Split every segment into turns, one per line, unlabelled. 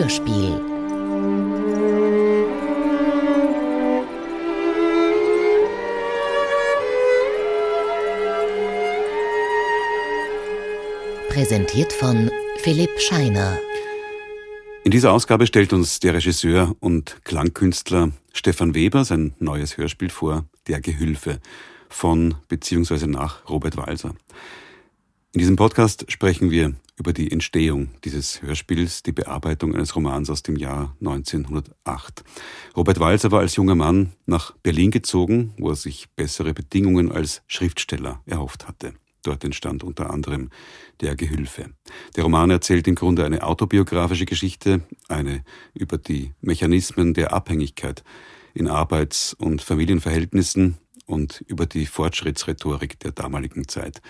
Hörspiel. Präsentiert von Philipp Scheiner.
In dieser Ausgabe stellt uns der Regisseur und Klangkünstler Stefan Weber sein neues Hörspiel vor, Der Gehülfe, von bzw. nach Robert Walser. In diesem Podcast sprechen wir über die Entstehung dieses Hörspiels, die Bearbeitung eines Romans aus dem Jahr 1908. Robert Walser war als junger Mann nach Berlin gezogen, wo er sich bessere Bedingungen als Schriftsteller erhofft hatte. Dort entstand unter anderem Der Gehülfe. Der Roman erzählt im Grunde eine autobiografische Geschichte, eine über die Mechanismen der Abhängigkeit in Arbeits- und Familienverhältnissen und über die Fortschrittsrhetorik der damaligen Zeit,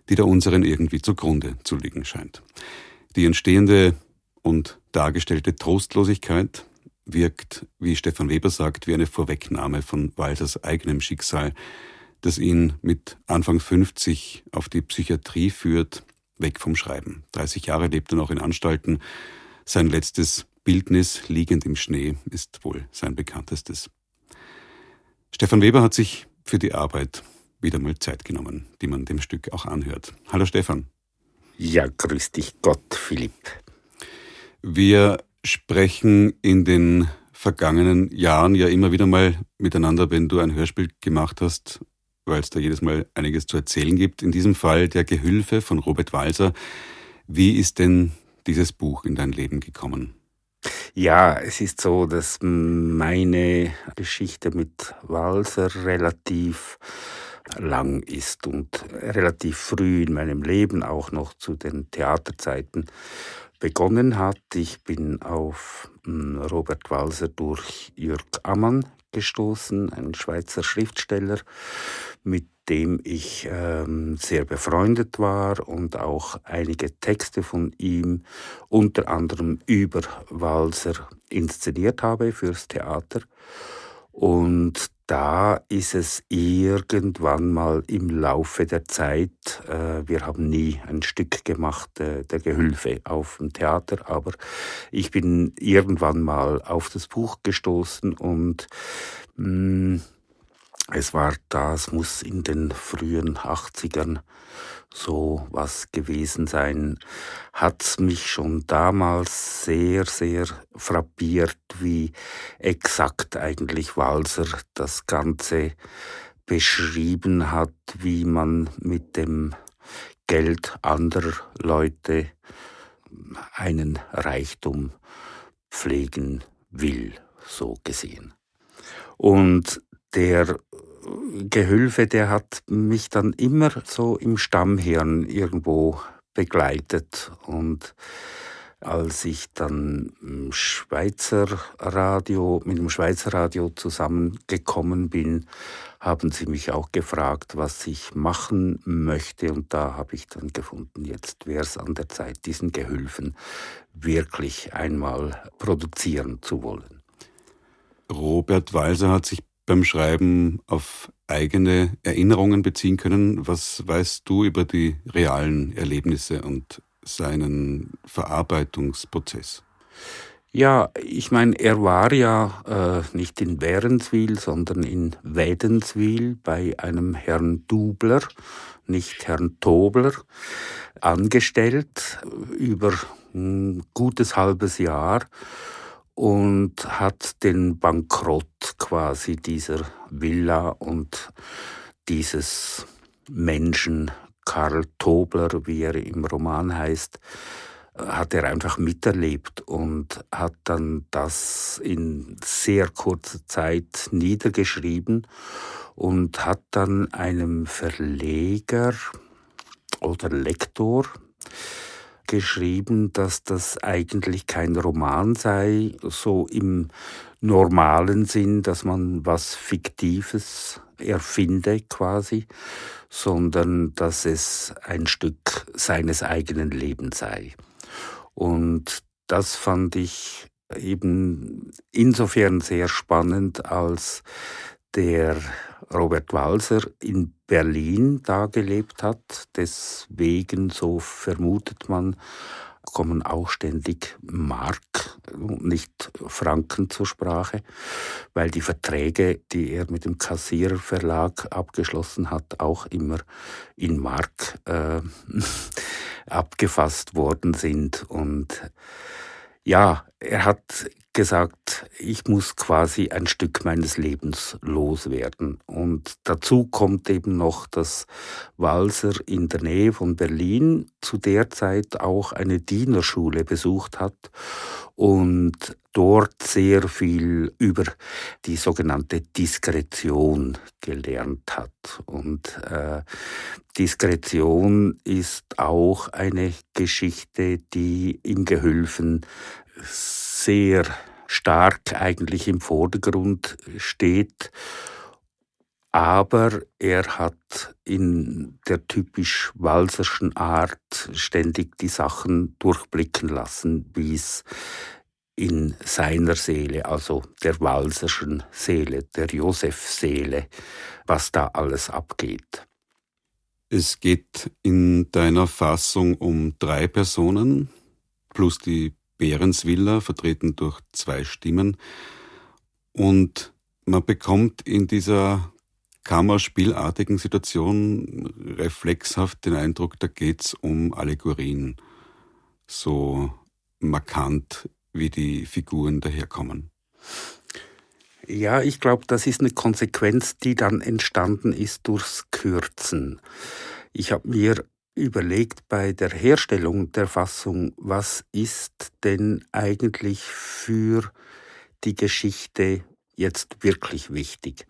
die der unseren irgendwie zugrunde zu liegen scheint. Die entstehende und dargestellte Trostlosigkeit wirkt, wie Stefan Weber sagt, wie eine Vorwegnahme von Walsers eigenem Schicksal, das ihn mit Anfang 50 auf die Psychiatrie führt, weg vom Schreiben. 30 Jahre lebt er noch in Anstalten. Sein letztes Bildnis, liegend im Schnee, ist wohl sein bekanntestes. Stefan Weber hat sich für die Arbeit wieder mal Zeit genommen, die man dem Stück auch anhört. Hallo Stefan.
Ja, grüß dich Gott, Philipp.
Wir sprechen in den vergangenen Jahren ja immer wieder mal miteinander, wenn du ein Hörspiel gemacht hast, weil es da jedes Mal einiges zu erzählen gibt. In diesem Fall Der Gehülfe von Robert Walser. Wie ist denn dieses Buch in dein Leben gekommen?
Ja, es ist so, dass meine Geschichte mit Walser relativ lang ist und relativ früh in meinem Leben, auch noch zu den Theaterzeiten, begonnen hat. Ich bin auf Robert Walser durch Jürg Ammann gestoßen, ein Schweizer Schriftsteller, mit dem ich sehr befreundet war und auch einige Texte von ihm, unter anderem über Walser, inszeniert habe fürs Theater. Und da ist es irgendwann mal im Laufe der Zeit, wir haben nie ein Stück gemacht, der Gehülfe auf dem Theater, aber ich bin irgendwann mal auf das Buch gestoßen und es muss in den frühen 80ern so was gewesen sein, hat's mich schon damals sehr, sehr frappiert, wie exakt eigentlich Walser das Ganze beschrieben hat, wie man mit dem Geld anderer Leute einen Reichtum pflegen will, so gesehen. Und der Gehülfe, der hat mich dann immer so im Stammhirn irgendwo begleitet. Und als ich dann mit dem Schweizer Radio zusammengekommen bin, haben sie mich auch gefragt, was ich machen möchte. Und da habe ich dann gefunden, jetzt wäre es an der Zeit, diesen Gehülfen wirklich einmal produzieren zu wollen.
Robert Walser hat sich beim Schreiben auf eigene Erinnerungen beziehen können. Was weißt du über die realen Erlebnisse und seinen Verarbeitungsprozess?
Ja, ich meine, er war ja nicht in Währenswil, sondern in Wädenswil bei einem Herrn Dubler, nicht Herrn Tobler, angestellt über ein gutes halbes Jahr und hat den Bankrott quasi dieser Villa und dieses Menschen, Karl Tobler, wie er im Roman heißt, hat er einfach miterlebt und hat dann das in sehr kurzer Zeit niedergeschrieben und hat dann einem Verleger oder Lektor geschrieben, dass das eigentlich kein Roman sei, so im normalen Sinn, dass man was Fiktives erfinde quasi, sondern dass es ein Stück seines eigenen Lebens sei. Und das fand ich eben insofern sehr spannend, als der Robert Walser in Berlin da gelebt hat, deswegen, so vermutet man, kommen auch ständig Mark und nicht Franken zur Sprache, weil die Verträge, die er mit dem Kassierer Verlag abgeschlossen hat, auch immer in Mark abgefasst worden sind. Und ja, er hat gesagt, ich muss quasi ein Stück meines Lebens loswerden. Und dazu kommt eben noch, dass Walser in der Nähe von Berlin zu der Zeit auch eine Dienerschule besucht hat und dort sehr viel über die sogenannte Diskretion gelernt hat. Und Diskretion ist auch eine Geschichte, die im Gehülfen sehr stark eigentlich im Vordergrund steht. Aber er hat in der typisch walserschen Art ständig die Sachen durchblicken lassen, wie es in seiner Seele, also der walserschen Seele, der Josef-Seele, was da alles abgeht.
Es geht in deiner Fassung um 3 Personen plus die Behrensvilla, vertreten durch 2 Stimmen. Und man bekommt in dieser kammerspielartigen Situation reflexhaft den Eindruck, da geht's um Allegorien. So markant, wie die Figuren daherkommen.
Ja, ich glaube, das ist eine Konsequenz, die dann entstanden ist durchs Kürzen. Ich habe mir überlegt bei der Herstellung der Fassung, was ist denn eigentlich für die Geschichte jetzt wirklich wichtig.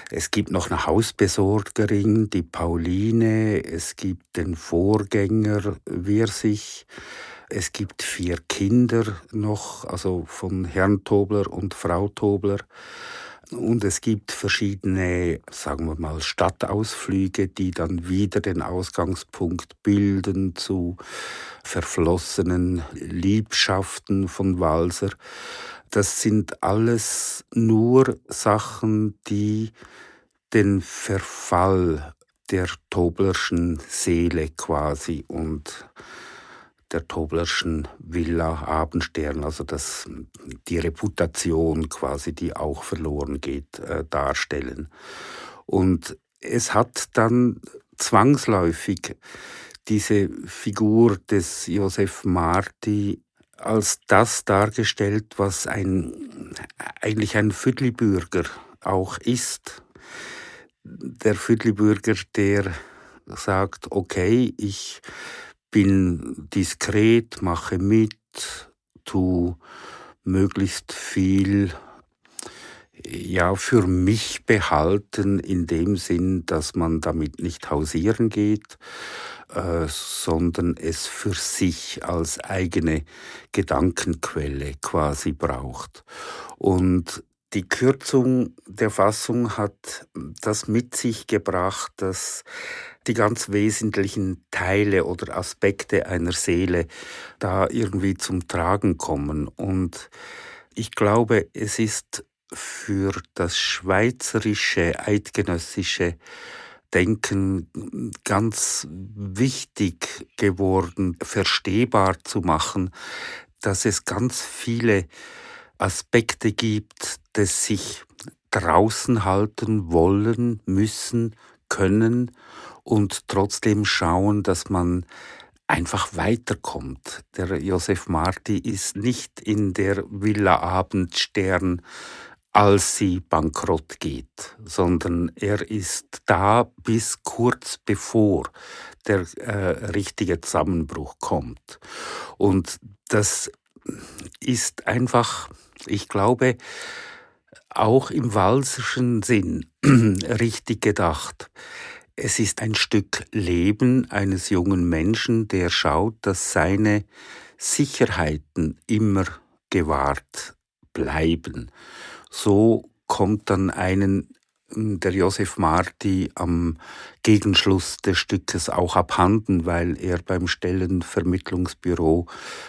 Es gibt noch eine Hausbesorgerin, die Pauline, es gibt den Vorgänger Wirsich, es gibt 4 Kinder noch, also von Herrn Tobler und Frau Tobler. Und es gibt verschiedene, sagen wir mal, Stadtausflüge, die dann wieder den Ausgangspunkt bilden zu verflossenen Liebschaften von Walser. Das sind alles nur Sachen, die den Verfall der Toblerschen Seele quasi und der Toblerschen Villa Abendstern, also die Reputation quasi, die auch verloren geht, darstellen. Und es hat dann zwangsläufig diese Figur des Josef Marti als das dargestellt, was eigentlich ein Viertelbürger auch ist. Der Viertelbürger, der sagt, okay, ich bin diskret, mache mit, tu möglichst viel für mich behalten, in dem Sinn, dass man damit nicht hausieren geht, sondern es für sich als eigene Gedankenquelle quasi braucht. Und die Kürzung der Fassung hat das mit sich gebracht, dass die ganz wesentlichen Teile oder Aspekte einer Seele da irgendwie zum Tragen kommen. Und ich glaube, es ist für das schweizerische, eidgenössische Denken ganz wichtig geworden, verstehbar zu machen, dass es ganz viele Aspekte gibt, des sich draußen halten wollen, müssen, können und trotzdem schauen, dass man einfach weiterkommt. Der Josef Marti ist nicht in der Villa Abendstern, als sie bankrott geht, sondern er ist da bis kurz bevor der richtige Zusammenbruch kommt. Und das ist einfach, ich glaube, auch im walserschen Sinn richtig gedacht. Es ist ein Stück Leben eines jungen Menschen, der schaut, dass seine Sicherheiten immer gewahrt bleiben. So kommt dann der Josef Marti am Gegenschluss des Stückes auch abhanden, weil er beim Stellenvermittlungsbüro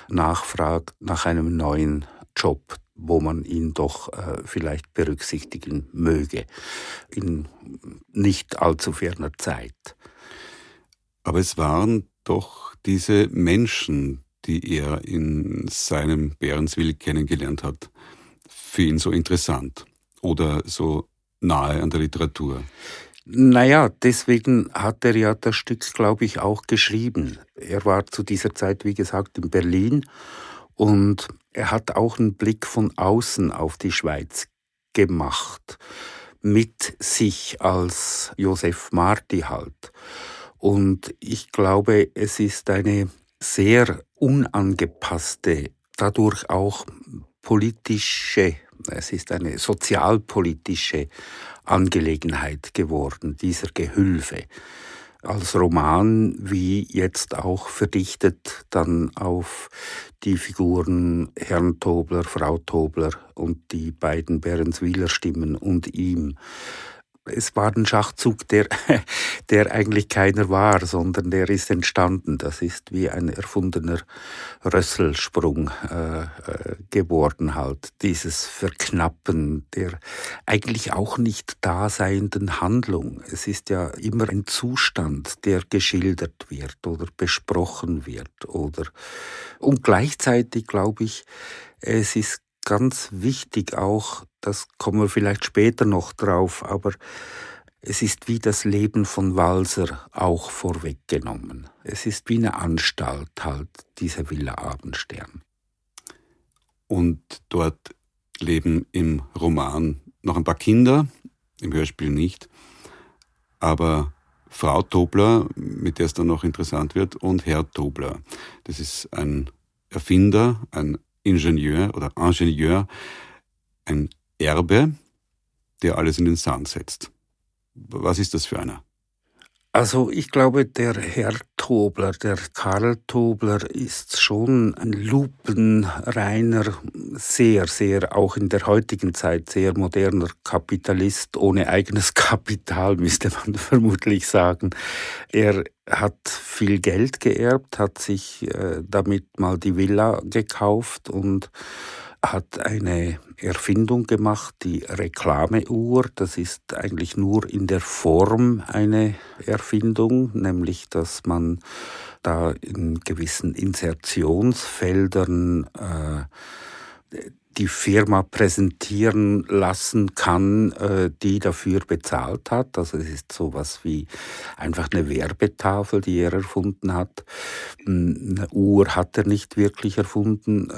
nachfragt nach einem neuen Job, wo man ihn doch vielleicht berücksichtigen möge, in nicht allzu ferner Zeit.
Aber es waren doch diese Menschen, die er in seinem Bärenswil kennengelernt hat, für ihn so interessant oder so nahe an der Literatur?
Naja, deswegen hat er ja das Stück, glaube ich, auch geschrieben. Er war zu dieser Zeit, wie gesagt, in Berlin und er hat auch einen Blick von außen auf die Schweiz gemacht, mit sich als Joseph Marti halt. Und ich glaube, es ist eine sehr unangepasste, dadurch auch politische, es ist eine sozialpolitische Angelegenheit geworden, dieser Gehülfe. Als Roman, wie jetzt auch verdichtet dann auf die Figuren Herrn Tobler, Frau Tobler und die beiden Bärenswiler Stimmen und ihm. Es war ein Schachzug, der eigentlich keiner war, sondern der ist entstanden. Das ist wie ein erfundener Rösselsprung geworden halt. Dieses Verknappen der eigentlich auch nicht daseienden Handlung. Es ist ja immer ein Zustand, der geschildert wird oder besprochen wird. Und gleichzeitig glaube ich, es ist ganz wichtig auch, das kommen wir vielleicht später noch drauf, aber es ist wie das Leben von Walser auch vorweggenommen. Es ist wie eine Anstalt halt, diese Villa Abendstern.
Und dort leben im Roman noch ein paar Kinder, im Hörspiel nicht, aber Frau Tobler, mit der es dann noch interessant wird, und Herr Tobler. Das ist ein Erfinder, ein Ingenieur, ein Erbe, der alles in den Sand setzt. Was ist das für einer?
Also ich glaube, der Herr Tobler, der Karl Tobler, ist schon ein lupenreiner, sehr, sehr, auch in der heutigen Zeit, sehr moderner Kapitalist, ohne eigenes Kapital, müsste man vermutlich sagen. Er hat viel Geld geerbt, hat sich damit mal die Villa gekauft und hat eine Erfindung gemacht, die Reklameuhr. Das ist eigentlich nur in der Form eine Erfindung, nämlich dass man da in gewissen Insertionsfeldern die Firma präsentieren lassen kann, die dafür bezahlt hat. Also es ist sowas wie einfach eine Werbetafel, die er erfunden hat. Eine Uhr hat er nicht wirklich erfunden.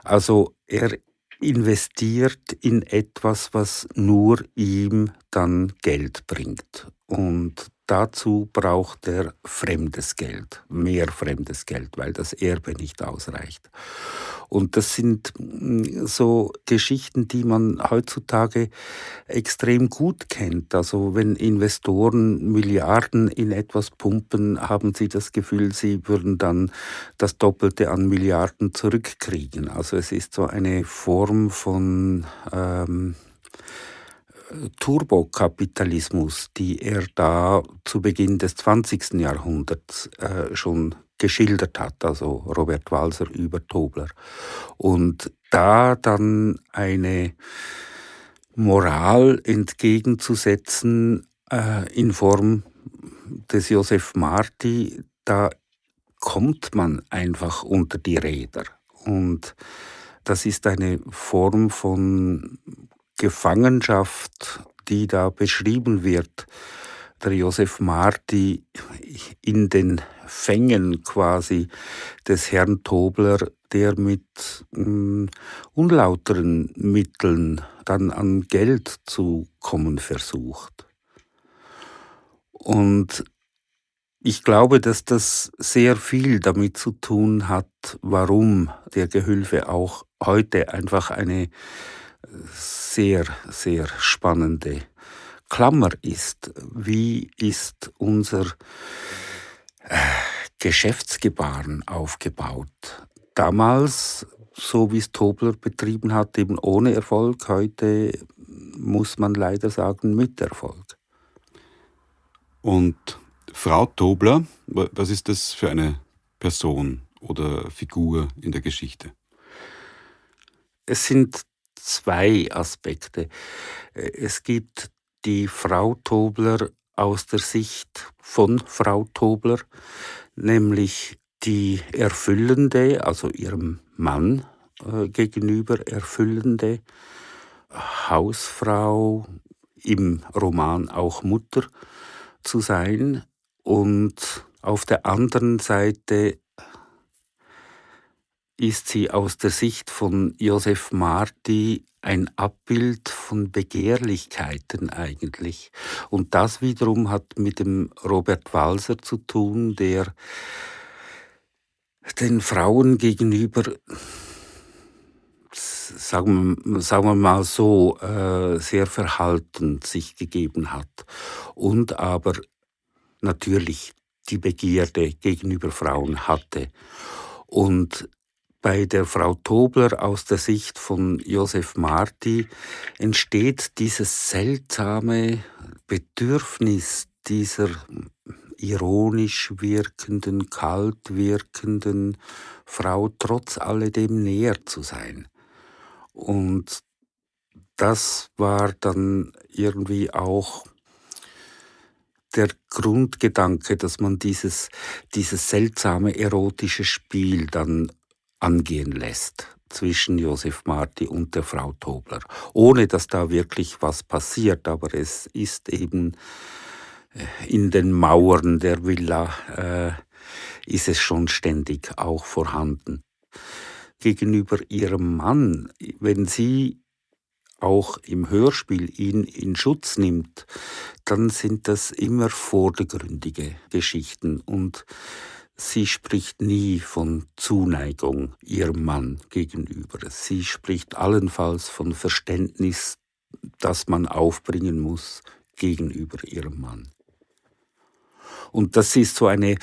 Also er investiert in etwas, was nur ihm dann Geld bringt. Und dazu braucht er fremdes Geld, mehr fremdes Geld, weil das Erbe nicht ausreicht. Und das sind so Geschichten, die man heutzutage extrem gut kennt. Also wenn Investoren Milliarden in etwas pumpen, haben sie das Gefühl, sie würden dann das Doppelte an Milliarden zurückkriegen. Also es ist so eine Form von Turbokapitalismus, die er da zu Beginn des 20. Jahrhunderts schon geschildert hat, also Robert Walser über Tobler. Und da dann eine Moral entgegenzusetzen in Form des Joseph Marti, da kommt man einfach unter die Räder. Und das ist eine Form von Gefangenschaft, die da beschrieben wird. Der Joseph Marti in den Fängen quasi des Herrn Tobler, der mit unlauteren Mitteln dann an Geld zu kommen versucht. Und ich glaube, dass das sehr viel damit zu tun hat, warum der Gehülfe auch heute einfach eine sehr, sehr spannende Klammer ist. Wie ist unser Geschäftsgebaren aufgebaut? Damals, so wie es Tobler betrieben hat, eben ohne Erfolg. Heute muss man leider sagen, mit Erfolg.
Und Frau Tobler, was ist das für eine Person oder Figur in der Geschichte?
Es sind zwei Aspekte. Es gibt die Frau Tobler aus der Sicht von Frau Tobler, nämlich die erfüllende, also ihrem Mann gegenüber erfüllende Hausfrau, im Roman auch Mutter zu sein, und auf der anderen Seite ist sie aus der Sicht von Joseph Marti ein Abbild von Begehrlichkeiten eigentlich. Und das wiederum hat mit dem Robert Walser zu tun, der den Frauen gegenüber, sagen wir mal so, sehr verhalten sich gegeben hat. Und aber natürlich die Begierde gegenüber Frauen hatte. Und bei der Frau Tobler aus der Sicht von Joseph Marti entsteht dieses seltsame Bedürfnis dieser ironisch wirkenden, kalt wirkenden Frau trotz alledem näher zu sein. Und das war dann irgendwie auch der Grundgedanke, dass man dieses seltsame erotische Spiel dann angehen lässt zwischen Joseph Marti und der Frau Tobler, ohne dass da wirklich was passiert, aber es ist eben in den Mauern der Villa ist es schon ständig auch vorhanden. Gegenüber ihrem Mann, wenn sie auch im Hörspiel ihn in Schutz nimmt, dann sind das immer vordergründige Geschichten und sie spricht nie von Zuneigung ihrem Mann gegenüber. Sie spricht allenfalls von Verständnis, das man aufbringen muss gegenüber ihrem Mann. Und das ist so eine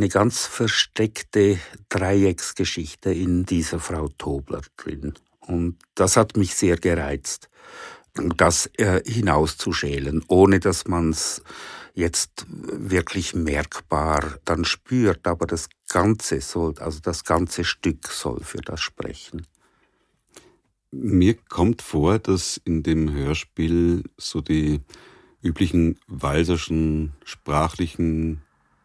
ganz versteckte Dreiecksgeschichte in dieser Frau Tobler drin. Und das hat mich sehr gereizt, das hinauszuschälen, ohne dass man es jetzt wirklich merkbar dann spürt. Aber das ganze Stück soll für das sprechen.
Mir kommt vor, dass in dem Hörspiel so die üblichen walserschen sprachlichen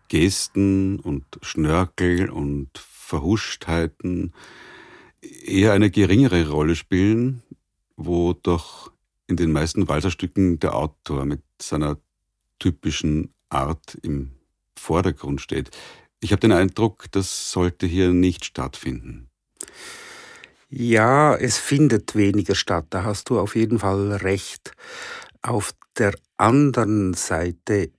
Gesten und Schnörkel und Verhuschtheiten eher eine geringere Rolle spielen, wo doch in den meisten Walserstücken der Autor mit seiner typischen Art im Vordergrund steht. Ich habe den Eindruck, das sollte hier nicht stattfinden.
Ja, es findet weniger statt, da hast du auf jeden Fall recht. Auf der anderen Seite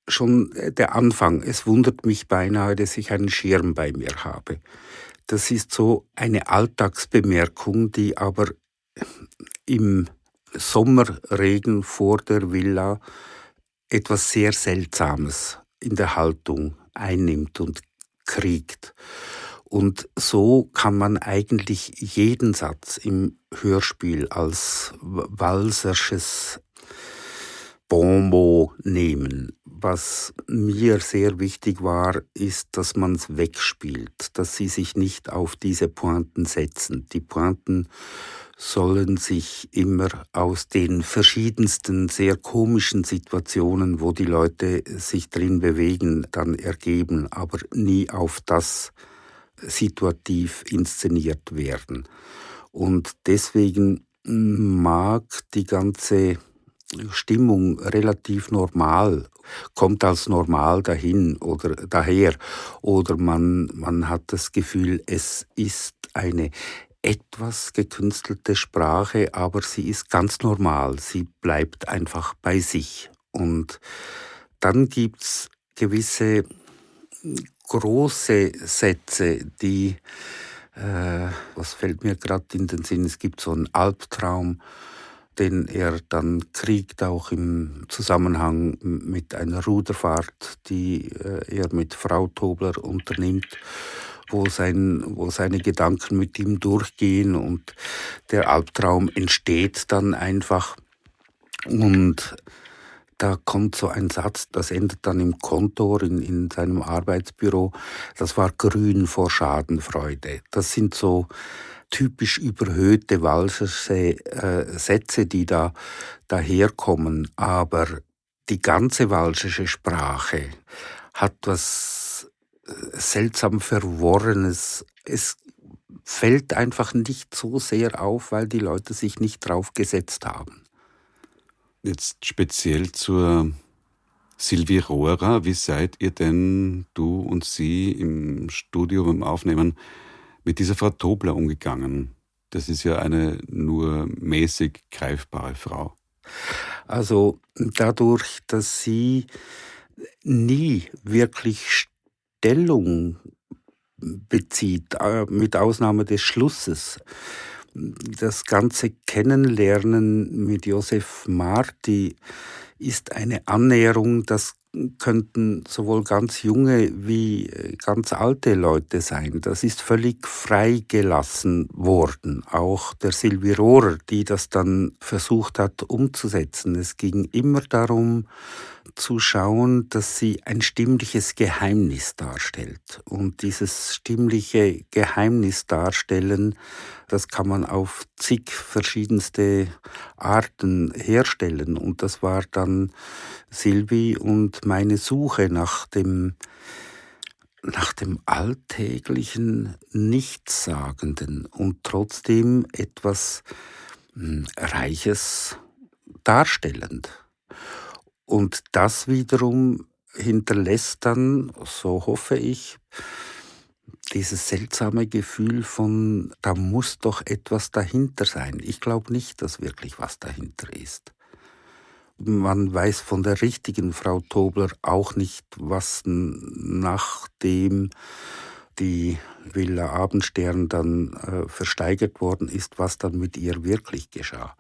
schon der Anfang. Es wundert mich beinahe, dass ich einen Schirm bei mir habe. Das ist so eine Alltagsbemerkung, die aber im Sommerregen vor der Villa etwas sehr Seltsames in der Haltung einnimmt und kriegt. Und so kann man eigentlich jeden Satz im Hörspiel als walsersches Bonmot nehmen. Was mir sehr wichtig war, ist, dass man es wegspielt, dass sie sich nicht auf diese Pointen setzen. Die Pointen sollen sich immer aus den verschiedensten, sehr komischen Situationen, wo die Leute sich drin bewegen, dann ergeben, aber nie auf das situativ inszeniert werden. Und deswegen mag die ganze Stimmung relativ normal, kommt als normal dahin oder daher, oder man hat das Gefühl, es ist eine etwas gekünstelte Sprache, aber sie ist ganz normal, sie bleibt einfach bei sich. Und dann gibt's gewisse große Sätze, die, was fällt mir gerade in den Sinn, es gibt so einen Albtraum, den er dann kriegt, auch im Zusammenhang mit einer Ruderfahrt, die er mit Frau Tobler unternimmt, wo seine Gedanken mit ihm durchgehen und der Albtraum entsteht dann einfach. Und da kommt so ein Satz, das endet dann im Kontor, in seinem Arbeitsbüro. Das war grün vor Schadenfreude. Das sind so typisch überhöhte walsersche Sätze, die da daherkommen. Aber die ganze walsersche Sprache hat was seltsam Verworrenes. Es fällt einfach nicht so sehr auf, weil die Leute sich nicht drauf gesetzt haben.
Jetzt speziell zur Sylvie Rohrer, wie seid ihr denn, du und sie, im Studio beim Aufnehmen mit dieser Frau Tobler umgegangen? Das ist ja eine nur mäßig greifbare Frau.
Also dadurch, dass sie nie wirklich Stellung bezieht, mit Ausnahme des Schlusses. Das ganze Kennenlernen mit Josef Marti ist eine Annäherung, das könnten sowohl ganz junge wie ganz alte Leute sein. Das ist völlig freigelassen worden. Auch der Sylvie Rohrer, die das dann versucht hat umzusetzen. Es ging immer darum, zu schauen, dass sie ein stimmliches Geheimnis darstellt. Und dieses stimmliche Geheimnis darstellen, das kann man auf zig verschiedenste Arten herstellen. Und das war dann Sylvie und meine Suche nach dem alltäglichen, Nichtssagenden und trotzdem etwas Reiches darstellend. Und das wiederum hinterlässt dann, so hoffe ich, dieses seltsame Gefühl von, da muss doch etwas dahinter sein. Ich glaube nicht, dass wirklich was dahinter ist. Man weiß von der richtigen Frau Tobler auch nicht, was nachdem die Villa Abendstern dann versteigert worden ist, was dann mit ihr wirklich geschah.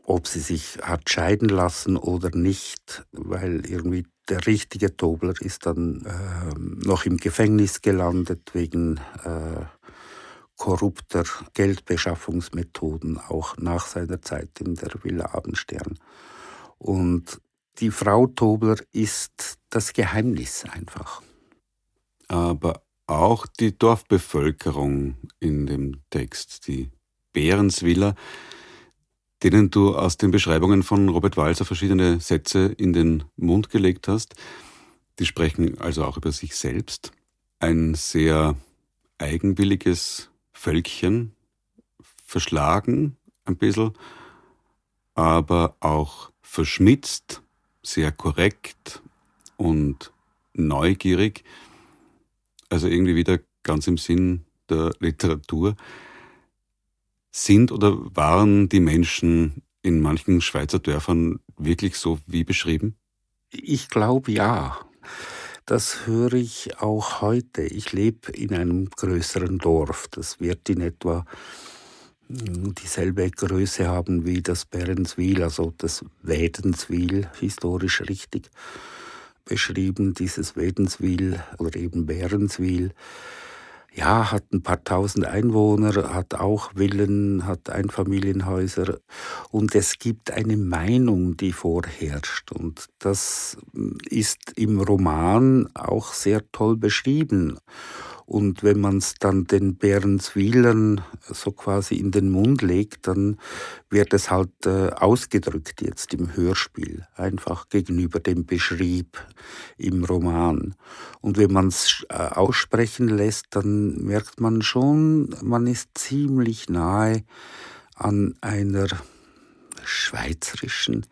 Ob sie sich hat scheiden lassen oder nicht, weil irgendwie der richtige Tobler ist dann noch im Gefängnis gelandet wegen korrupter Geldbeschaffungsmethoden, auch nach seiner Zeit in der Villa Abendstern. Und die Frau Tobler ist das Geheimnis einfach.
Aber auch die Dorfbevölkerung in dem Text, die Behrenswiller, denen du aus den Beschreibungen von Robert Walser verschiedene Sätze in den Mund gelegt hast, die sprechen also auch über sich selbst. Ein sehr eigenwilliges Völkchen, verschlagen ein bisschen, aber auch verschmitzt, sehr korrekt und neugierig. Also irgendwie wieder ganz im Sinn der Literatur. Sind oder waren die Menschen in manchen Schweizer Dörfern wirklich so wie beschrieben?
Ich glaube ja. Das höre ich auch heute. Ich lebe in einem größeren Dorf. Das wird in etwa dieselbe Größe haben wie das Behrenswil, also das Wädenswil, historisch richtig beschrieben. Dieses Wädenswil oder eben Behrenswil, ja, hat ein paar tausend Einwohner, hat auch Villen, hat Einfamilienhäuser und es gibt eine Meinung, die vorherrscht und das ist im Roman auch sehr toll beschrieben. Und wenn man es dann den Behrenswilern so quasi in den Mund legt, dann wird es halt ausgedrückt jetzt im Hörspiel, einfach gegenüber dem Beschrieb im Roman. Und wenn man es aussprechen lässt, dann merkt man schon, man ist ziemlich nahe an einer schweizerischen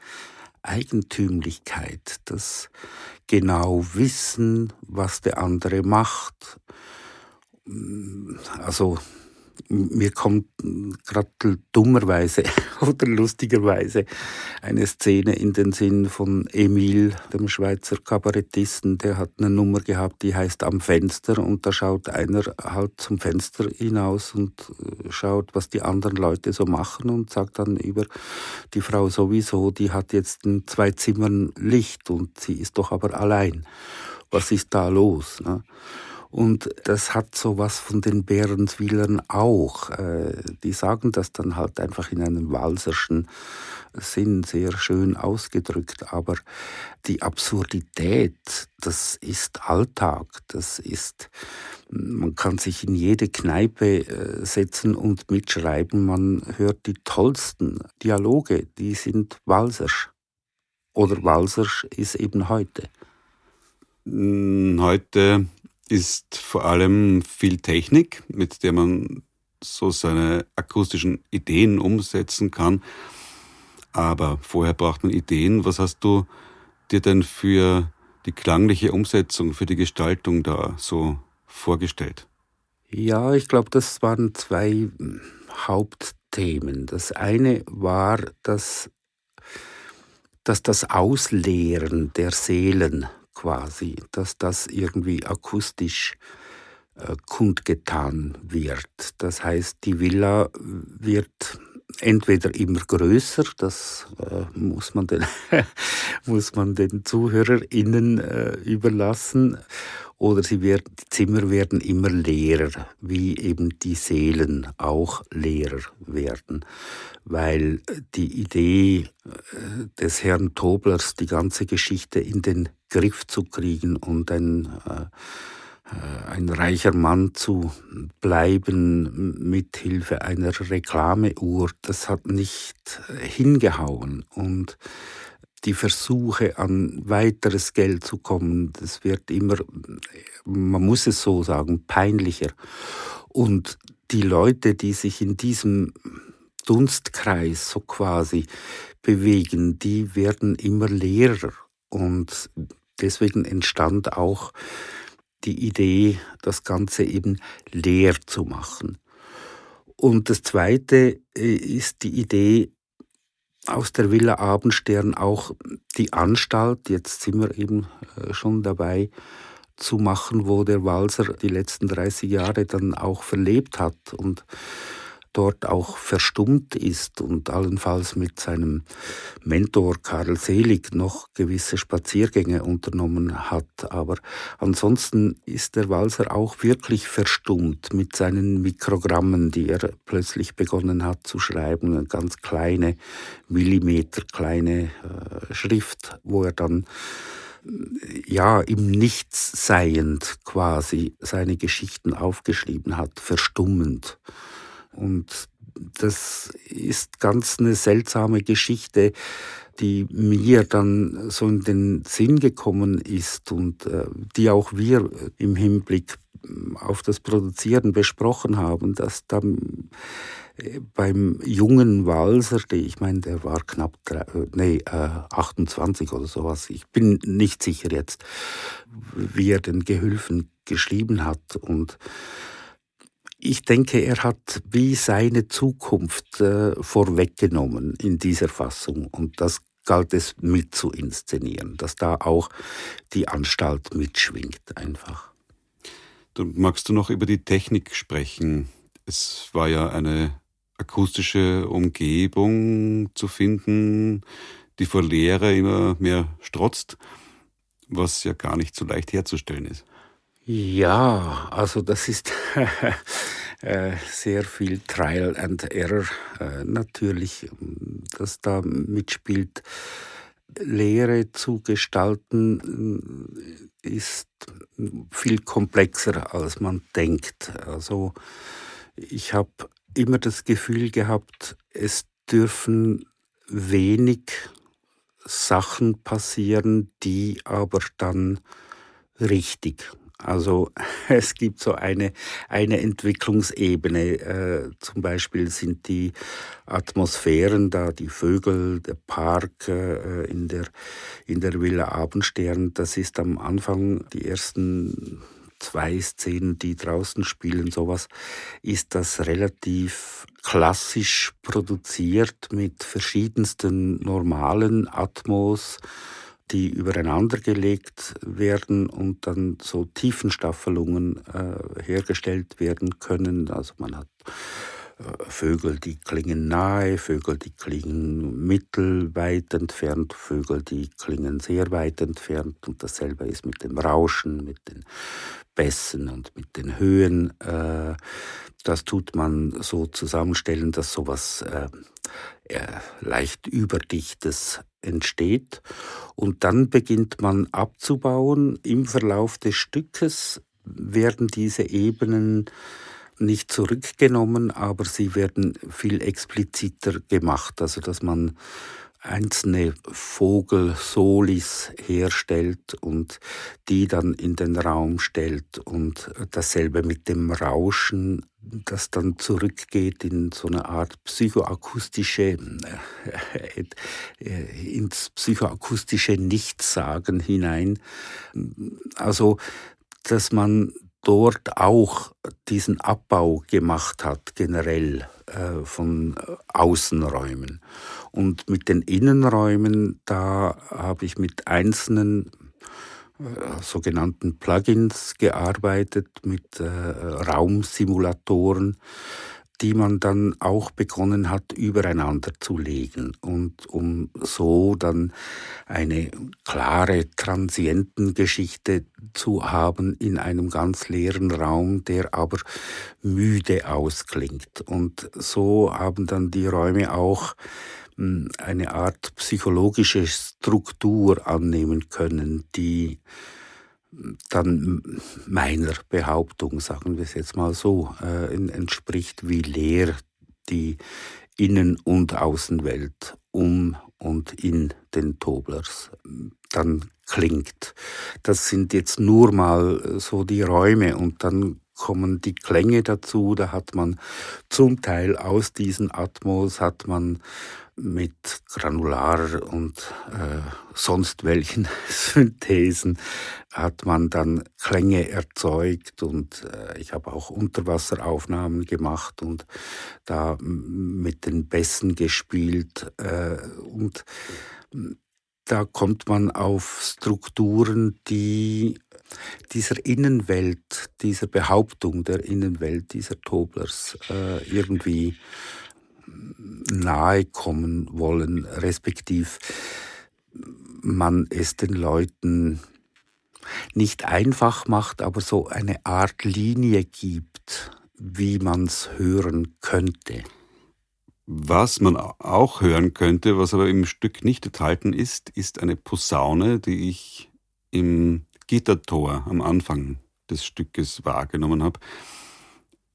Eigentümlichkeit, das genau wissen, was der andere macht. Also mir kommt gerade dummerweise oder lustigerweise eine Szene in den Sinn von Emil, dem Schweizer Kabarettisten, der hat eine Nummer gehabt, die heißt Am Fenster und da schaut einer halt zum Fenster hinaus und schaut, was die anderen Leute so machen und sagt dann über die Frau sowieso, die hat jetzt in 2 Zimmern Licht und sie ist doch aber allein. Was ist da los? Ne? Und das hat so was von den Behrenswilern auch. Die sagen das dann halt einfach in einem walserschen Sinn, sehr schön ausgedrückt. Aber die Absurdität, das ist Alltag. Das ist, man kann sich in jede Kneipe setzen und mitschreiben. Man hört die tollsten Dialoge, die sind walsersch. Oder walsersch ist eben heute.
Heute ist vor allem viel Technik, mit der man so seine akustischen Ideen umsetzen kann. Aber vorher braucht man Ideen. Was hast du dir denn für die klangliche Umsetzung, für die Gestaltung da so vorgestellt?
Ja, ich glaube, das waren zwei Hauptthemen. Das eine war, dass das Ausleeren der Seelen quasi, dass das irgendwie akustisch kundgetan wird. Das heißt, die Villa wird entweder immer größer, das muss man den, muss man den ZuhörerInnen überlassen, oder die Zimmer werden immer leerer, wie eben die Seelen auch leerer werden, weil die Idee des Herrn Toblers, die ganze Geschichte in den Griff zu kriegen und ein reicher Mann zu bleiben mit Hilfe einer Reklameuhr, das hat nicht hingehauen. Und die Versuche, an weiteres Geld zu kommen, das wird immer, man muss es so sagen, peinlicher. Und die Leute, die sich in diesem Dunstkreis so quasi bewegen, die werden immer leerer. Und deswegen entstand auch die Idee, das Ganze eben leer zu machen. Und das Zweite ist die Idee, aus der Villa Abendstern auch die Anstalt, jetzt sind wir eben schon dabei, zu machen, wo der Walser die letzten 30 Jahre dann auch verlebt hat und dort auch verstummt ist und allenfalls mit seinem Mentor Karl Selig noch gewisse Spaziergänge unternommen hat. Aber ansonsten ist der Walser auch wirklich verstummt mit seinen Mikrogrammen, die er plötzlich begonnen hat zu schreiben, eine ganz kleine, millimeterkleine Schrift, wo er dann ja, im Nichts seiend quasi seine Geschichten aufgeschrieben hat, verstummend. Und das ist ganz eine seltsame Geschichte, die mir dann so in den Sinn gekommen ist und die auch wir im Hinblick auf das Produzieren besprochen haben, dass dann beim jungen Walser, ich meine, der war knapp 28 oder sowas, ich bin nicht sicher jetzt, wie er den Gehülfen geschrieben hat. Und ich denke, er hat wie seine Zukunft vorweggenommen in dieser Fassung. Und das galt es mit zu inszenieren, dass da auch die Anstalt mitschwingt einfach.
Magst du noch über die Technik sprechen? Es war ja eine akustische Umgebung zu finden, die vor Leere immer mehr strotzt, was ja gar nicht so leicht herzustellen ist.
Ja, also das ist sehr viel Trial and Error natürlich, das da mitspielt. Lehre zu gestalten ist viel komplexer, als man denkt. Also ich habe immer das Gefühl gehabt, es dürfen wenig Sachen passieren, die aber dann richtig. Also es gibt so eine Entwicklungsebene, zum Beispiel sind die Atmosphären da, die Vögel, der Park in der Villa Abendstern, das ist am Anfang die ersten 2 Szenen, die draußen spielen, sowas, ist das relativ klassisch produziert mit verschiedensten normalen Atmos, die übereinander gelegt werden und dann so Tiefenstaffelungen hergestellt werden können. Also man hat Vögel, die klingen nahe, Vögel, die klingen mittelweit entfernt, Vögel, die klingen sehr weit entfernt. Und dasselbe ist mit dem Rauschen, mit den Bässen und mit den Höhen. Das tut man so zusammenstellen, dass sowas leicht Überdichtes entsteht. Und dann beginnt man abzubauen. Im Verlauf des Stückes werden diese Ebenen nicht zurückgenommen, aber sie werden viel expliziter gemacht, also dass man einzelne Vogelsolis herstellt und die dann in den Raum stellt, und dasselbe mit dem Rauschen, das dann zurückgeht in so eine Art ins psychoakustische Nichtsagen hinein. Also, dass man dort auch diesen Abbau gemacht hat, generell von Außenräumen. Und mit den Innenräumen, da habe ich mit einzelnen sogenannten Plugins gearbeitet, mit Raumsimulatoren, die man dann auch begonnen hat, übereinander zu legen. Und um so dann eine klare Transientengeschichte zu haben in einem ganz leeren Raum, der aber müde ausklingt. Und so haben dann die Räume auch eine Art psychologische Struktur annehmen können, die dann meiner Behauptung, sagen wir es jetzt mal so, entspricht, wie leer die Innen- und Außenwelt um und in den Toblers dann klingt. Das sind jetzt nur mal so die Räume, und dann kommen die Klänge dazu. Da hat man zum Teil aus diesen Atmos mit Granular und sonst welchen Synthesen hat man dann Klänge erzeugt, und ich habe auch Unterwasseraufnahmen gemacht und da mit den Bässen gespielt, und da kommt man auf Strukturen, die dieser Innenwelt, dieser Behauptung der Innenwelt dieser Toblers irgendwie nahe kommen wollen, respektiv man es den Leuten nicht einfach macht, aber so eine Art Linie gibt, wie man es hören könnte.
Was man auch hören könnte, was aber im Stück nicht enthalten ist, ist eine Posaune, die ich im Gittertor am Anfang des Stückes wahrgenommen habe.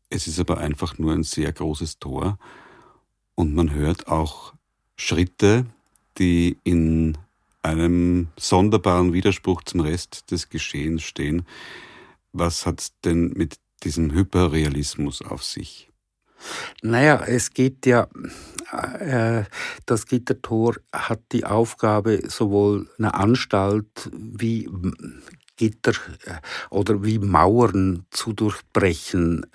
Es ist aber einfach nur ein sehr großes Tor, und man hört auch Schritte, die in einem sonderbaren Widerspruch zum Rest des Geschehens stehen. Was hat es denn mit diesem Hyperrealismus auf sich?
Naja, es geht ja, das Gittertor hat die Aufgabe, sowohl eine Anstalt wie Gitter oder wie Mauern zu durchbrechen.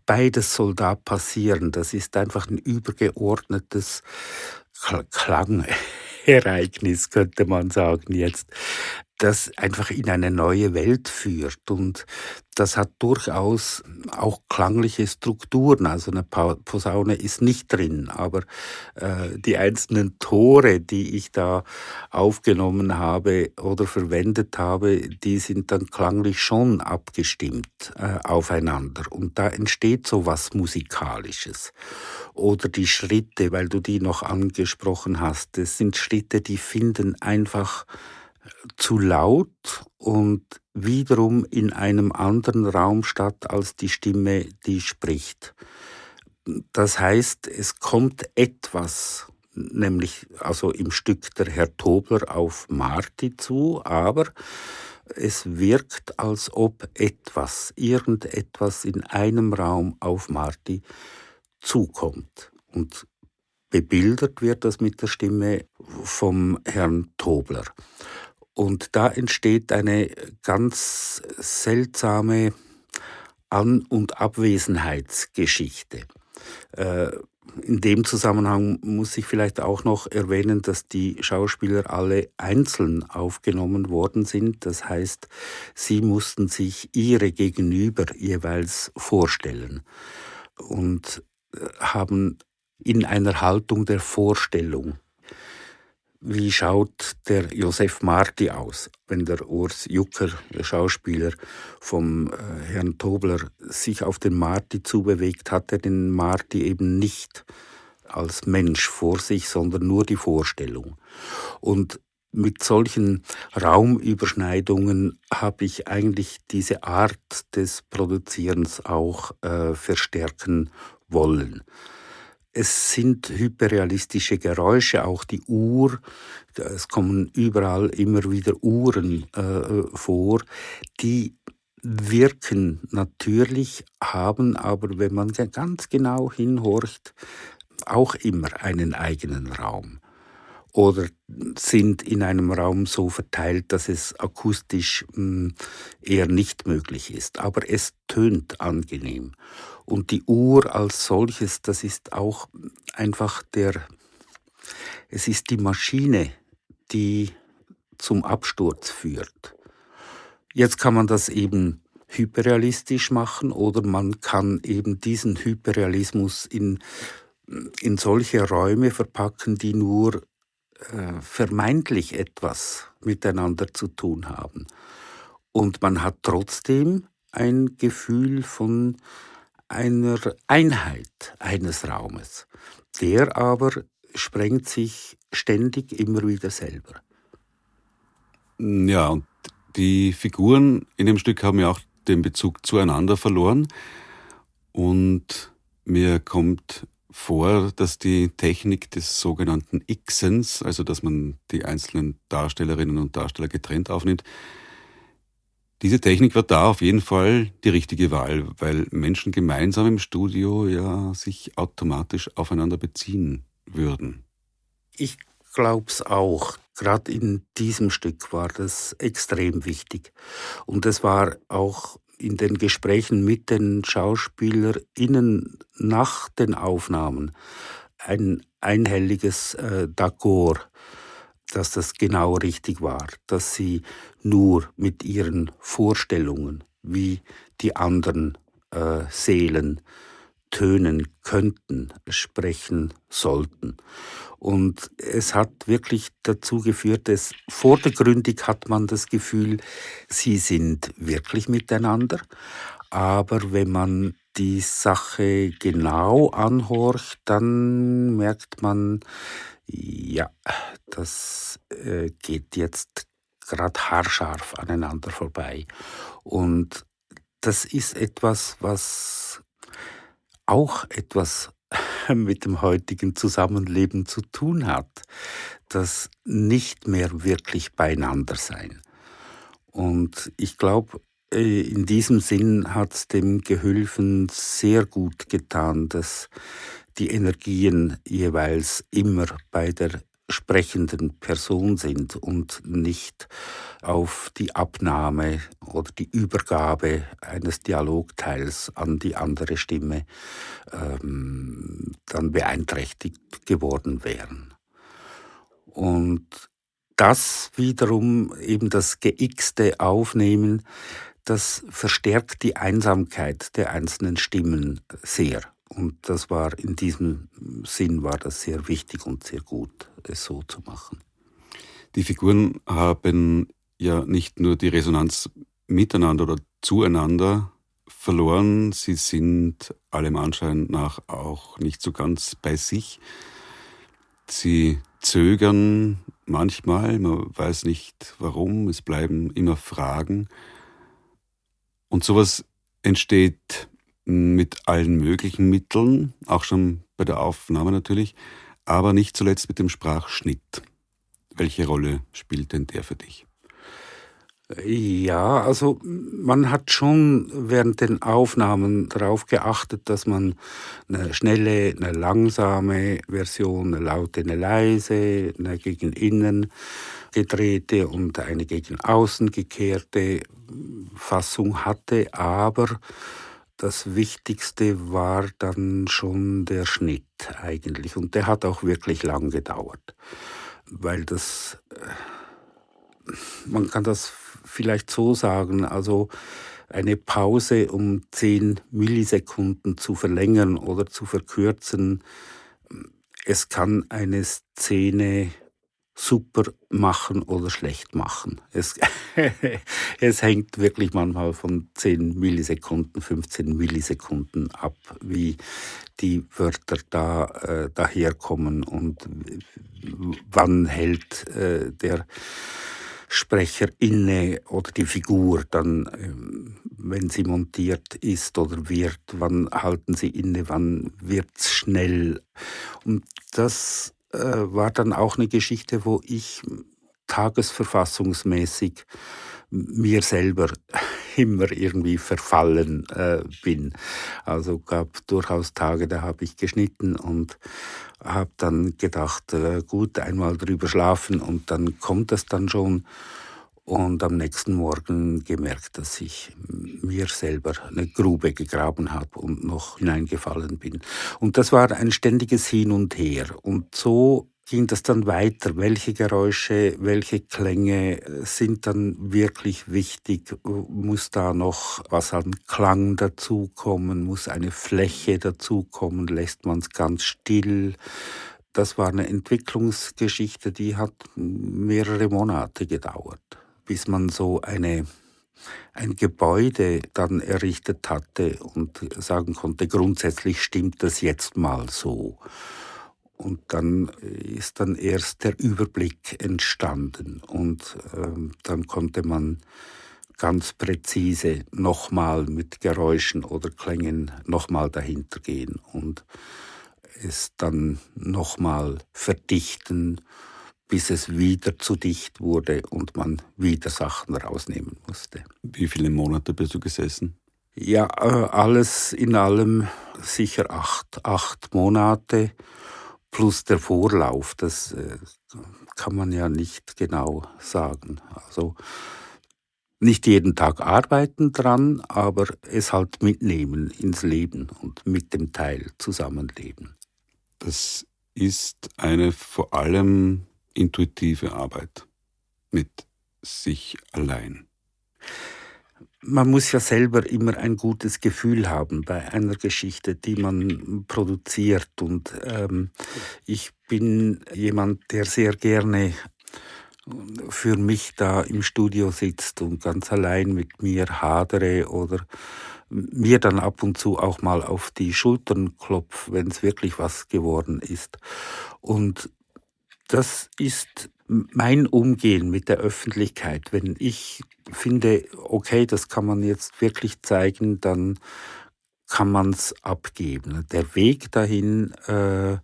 Beides soll da passieren. Das ist einfach ein übergeordnetes Klangereignis, könnte man sagen jetzt, das einfach in eine neue Welt führt. Und das hat durchaus auch klangliche Strukturen. Also eine Posaune ist nicht drin, aber die einzelnen Tore, die ich da aufgenommen habe oder verwendet habe, die sind dann klanglich schon abgestimmt aufeinander. Und da entsteht so was Musikalisches. Oder die Schritte, weil du die noch angesprochen hast, das sind Schritte, die finden einfach zu laut und wiederum in einem anderen Raum statt als die Stimme, die spricht. Das heißt, es kommt etwas, nämlich also im Stück der Herr Tobler auf Marti zu, aber es wirkt, als ob irgendetwas in einem Raum auf Marti zukommt. Und bebildert wird das mit der Stimme vom Herrn Tobler. Und da entsteht eine ganz seltsame An- und Abwesenheitsgeschichte. In dem Zusammenhang muss ich vielleicht auch noch erwähnen, dass die Schauspieler alle einzeln aufgenommen worden sind. Das heißt, sie mussten sich ihre Gegenüber jeweils vorstellen und haben in einer Haltung der Vorstellung. Wie schaut der Josef Marti aus? Wenn der Urs Jucker, der Schauspieler vom Herrn Tobler, sich auf den Marti zubewegt, hat er den Marti eben nicht als Mensch vor sich, sondern nur die Vorstellung. Und mit solchen Raumüberschneidungen habe ich eigentlich diese Art des Produzierens auch verstärken wollen. Es sind hyperrealistische Geräusche, auch die Uhr. Es kommen überall immer wieder Uhren vor, die wirken natürlich, haben aber, wenn man ganz genau hinhorcht, auch immer einen eigenen Raum. Oder sind in einem Raum so verteilt, dass es akustisch eher nicht möglich ist. Aber es tönt angenehm. Und die Uhr als solches, das ist auch einfach es ist die Maschine, die zum Absturz führt. Jetzt kann man das eben hyperrealistisch machen oder man kann eben diesen Hyperrealismus in solche Räume verpacken, die nur vermeintlich etwas miteinander zu tun haben. Und man hat trotzdem ein Gefühl von einer Einheit eines Raumes. Der aber sprengt sich ständig immer wieder selber.
Ja, und die Figuren in dem Stück haben ja auch den Bezug zueinander verloren. Und mir kommt vor, dass die Technik des sogenannten Xens, also dass man die einzelnen Darstellerinnen und Darsteller getrennt aufnimmt, diese Technik war da auf jeden Fall die richtige Wahl, weil Menschen gemeinsam im Studio ja sich automatisch aufeinander beziehen würden.
Ich glaube es auch. Gerade in diesem Stück war das extrem wichtig. Und es war auch in den Gesprächen mit den SchauspielerInnen nach den Aufnahmen ein einhelliges D'accord, dass das genau richtig war, dass sie nur mit ihren Vorstellungen, wie die anderen Seelen tönen könnten, sprechen sollten. Und es hat wirklich dazu geführt, dass vordergründig hat man das Gefühl, sie sind wirklich miteinander. Aber wenn man die Sache genau anhorcht, dann merkt man, ja, das geht jetzt gerade haarscharf aneinander vorbei. Und das ist etwas, was auch etwas mit dem heutigen Zusammenleben zu tun hat, das nicht mehr wirklich beieinander sein. Und ich glaube, in diesem Sinn hat es dem Gehülfen sehr gut getan, dass die Energien jeweils immer bei der sprechenden Person sind und nicht auf die Abnahme oder die Übergabe eines Dialogteils an die andere Stimme dann beeinträchtigt geworden wären. Und das wiederum, eben das geixte Aufnehmen, das verstärkt die Einsamkeit der einzelnen Stimmen sehr. Und das war in diesem Sinn war das sehr wichtig und sehr gut, es so zu machen.
Die Figuren haben ja nicht nur die Resonanz miteinander oder zueinander verloren, sie sind allem Anschein nach auch nicht so ganz bei sich. Sie zögern manchmal, man weiß nicht warum, es bleiben immer Fragen. Und sowas entsteht mit allen möglichen Mitteln, auch schon bei der Aufnahme natürlich, aber nicht zuletzt mit dem Sprachschnitt. Welche Rolle spielt denn der für dich?
Ja, also man hat schon während den Aufnahmen darauf geachtet, dass man eine schnelle, eine langsame Version, eine laute, eine leise, eine gegen innen gedrehte und eine gegen außen gekehrte Fassung hatte, aber das Wichtigste war dann schon der Schnitt eigentlich und der hat auch wirklich lang gedauert, weil man kann das vielleicht so sagen, also eine Pause um 10 Millisekunden zu verlängern oder zu verkürzen, es kann eine Szene super machen oder schlecht machen. Es hängt wirklich manchmal von 10 Millisekunden, 15 Millisekunden ab, wie die Wörter daherkommen und wann hält der Sprecherin oder die Figur dann, wenn sie montiert ist oder wird, wann halten sie inne, wann wird's schnell. Und das war dann auch eine Geschichte, wo ich tagesverfassungsmäßig mir selber immer irgendwie verfallen bin. Also gab durchaus Tage, da habe ich geschnitten und habe dann gedacht, gut, einmal drüber schlafen und dann kommt das dann schon. Und am nächsten Morgen gemerkt, dass ich mir selber eine Grube gegraben habe und noch hineingefallen bin. Und das war ein ständiges Hin und Her. Und so ging das dann weiter. Welche Geräusche, welche Klänge sind dann wirklich wichtig? Muss da noch was an Klang dazukommen? Muss eine Fläche dazukommen? Lässt man es ganz still? Das war eine Entwicklungsgeschichte, die hat mehrere Monate gedauert, bis man so ein Gebäude dann errichtet hatte und sagen konnte, grundsätzlich stimmt das jetzt mal so. Und dann ist dann erst der Überblick entstanden und dann konnte man ganz präzise nochmal mit Geräuschen oder Klängen nochmal dahinter gehen und es dann nochmal verdichten, bis es wieder zu dicht wurde und man wieder Sachen rausnehmen musste.
Wie viele Monate bist du gesessen?
Ja, alles in allem sicher 8 Monate. Plus der Vorlauf, das kann man ja nicht genau sagen. Also nicht jeden Tag arbeiten dran, aber es halt mitnehmen ins Leben und mit dem Teil zusammenleben.
Das ist eine vor allem intuitive Arbeit mit sich allein.
Man muss ja selber immer ein gutes Gefühl haben bei einer Geschichte, die man produziert. Und ich bin jemand, der sehr gerne für mich da im Studio sitzt und ganz allein mit mir hadere oder mir dann ab und zu auch mal auf die Schultern klopfe, wenn es wirklich was geworden ist. Und das ist mein Umgehen mit der Öffentlichkeit. Wenn ich finde, okay, das kann man jetzt wirklich zeigen, dann kann man es abgeben. Der Weg dahin, der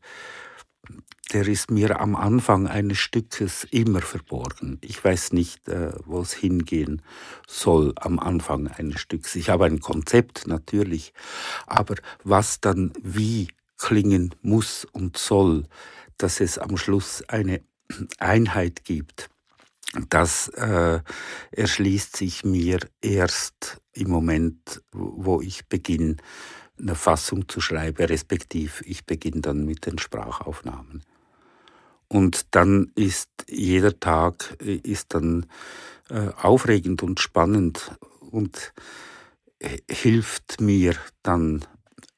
ist mir am Anfang eines Stückes immer verborgen. Ich weiß nicht, wo es hingehen soll am Anfang eines Stücks. Ich habe ein Konzept natürlich, aber was dann wie klingen muss und soll, dass es am Schluss eine Einheit gibt, das erschließt sich mir erst im Moment, wo ich beginne, eine Fassung zu schreiben, respektive ich beginne dann mit den Sprachaufnahmen. Und dann ist jeder Tag ist dann aufregend und spannend und hilft mir dann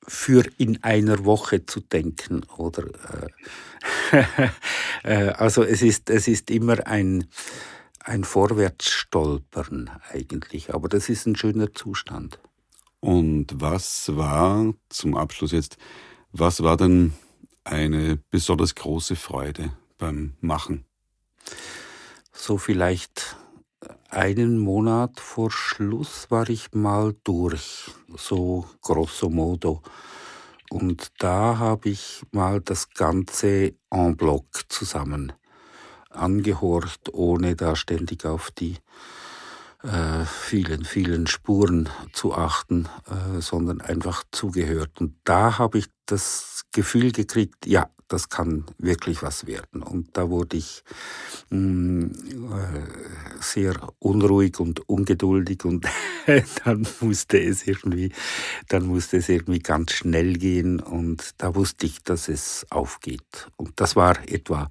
für in einer Woche zu denken oder also es ist immer ein Vorwärtsstolpern eigentlich, aber das ist ein schöner Zustand.
Und was war zum Abschluss jetzt, was war denn eine besonders große Freude beim Machen?
So vielleicht einen Monat vor Schluss war ich mal durch, so grosso modo. Und da habe ich mal das Ganze en bloc zusammen angehorcht, ohne da ständig auf die vielen Spuren zu achten, sondern einfach zugehört. Und da habe ich das Gefühl gekriegt, ja, das kann wirklich was werden. Und da wurde ich sehr unruhig und ungeduldig und dann musste es irgendwie ganz schnell gehen und da wusste ich, dass es aufgeht. Und das war etwa,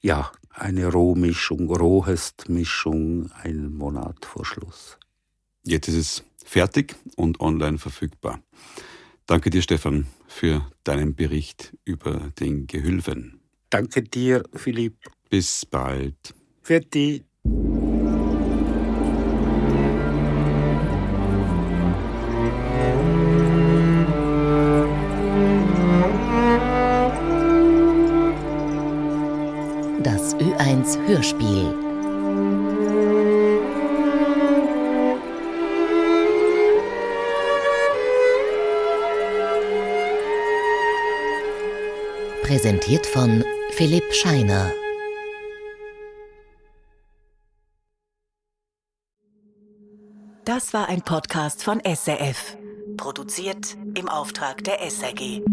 ja, eine Rohhöstmischung, einen Monat vor Schluss.
Jetzt ist es fertig und online verfügbar. Danke dir, Stefan, für deinen Bericht über den Gehülfen.
Danke dir, Philipp.
Bis bald.
Fertig.
Das Ö1 Hörspiel. Präsentiert von Philipp Scheiner.
Das war ein Podcast von SRF. Produziert im Auftrag der SRG.